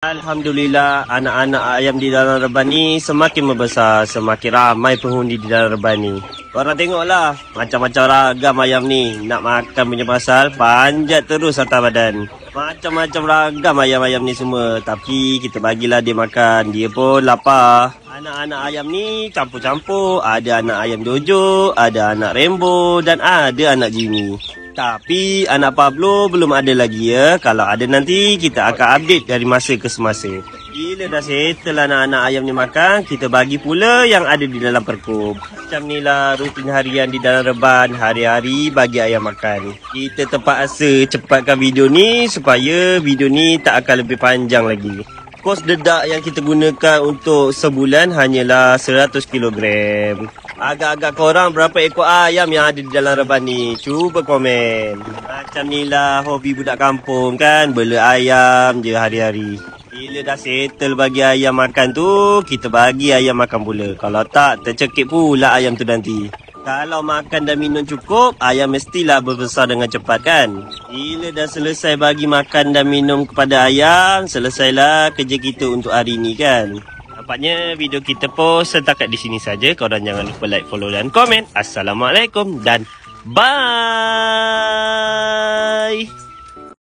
Alhamdulillah, anak-anak ayam di dalam reban ni semakin membesar, semakin ramai penghuni di dalam reban ni. Korang tengoklah, macam-macam ragam ayam ni. Nak makan punya pasal, panjat terus atas badan. Macam-macam ragam ayam-ayam ni semua. Tapi kita bagilah dia makan, dia pun lapar. Anak-anak ayam ni campur-campur. Ada anak ayam Jojo, ada anak Rainbow dan ada anak Jimmy. Tapi anak Pablo belum ada lagi ya. Kalau ada nanti kita akan update dari masa ke semasa. Bila dah settle anak-anak ayam ni makan, kita bagi pula yang ada di dalam perkub. Macam ni lah rutin harian di dalam reban. Hari-hari bagi ayam makan. Kita terpaksa cepatkan video ni supaya video ni tak akan lebih panjang lagi. Kos dedak yang kita gunakan untuk sebulan hanyalah 100 kg. Agak-agak korang berapa ekor ayam yang ada di dalam reban ni? Cuba komen. Macam ni lah hobi budak kampung kan. Bela ayam je hari-hari. Bila dah settle bagi ayam makan tu, kita bagi ayam makan pula. Kalau tak, tercekik pula ayam tu nanti. Kalau makan dan minum cukup, ayam mestilah berbesar dengan cepat kan. Bila dah selesai bagi makan dan minum kepada ayam, selesailah kerja kita untuk hari ni kan. Nampaknya video kita pun setakat di sini saja. Korang jangan lupa like, follow dan komen. Assalamualaikum dan bye.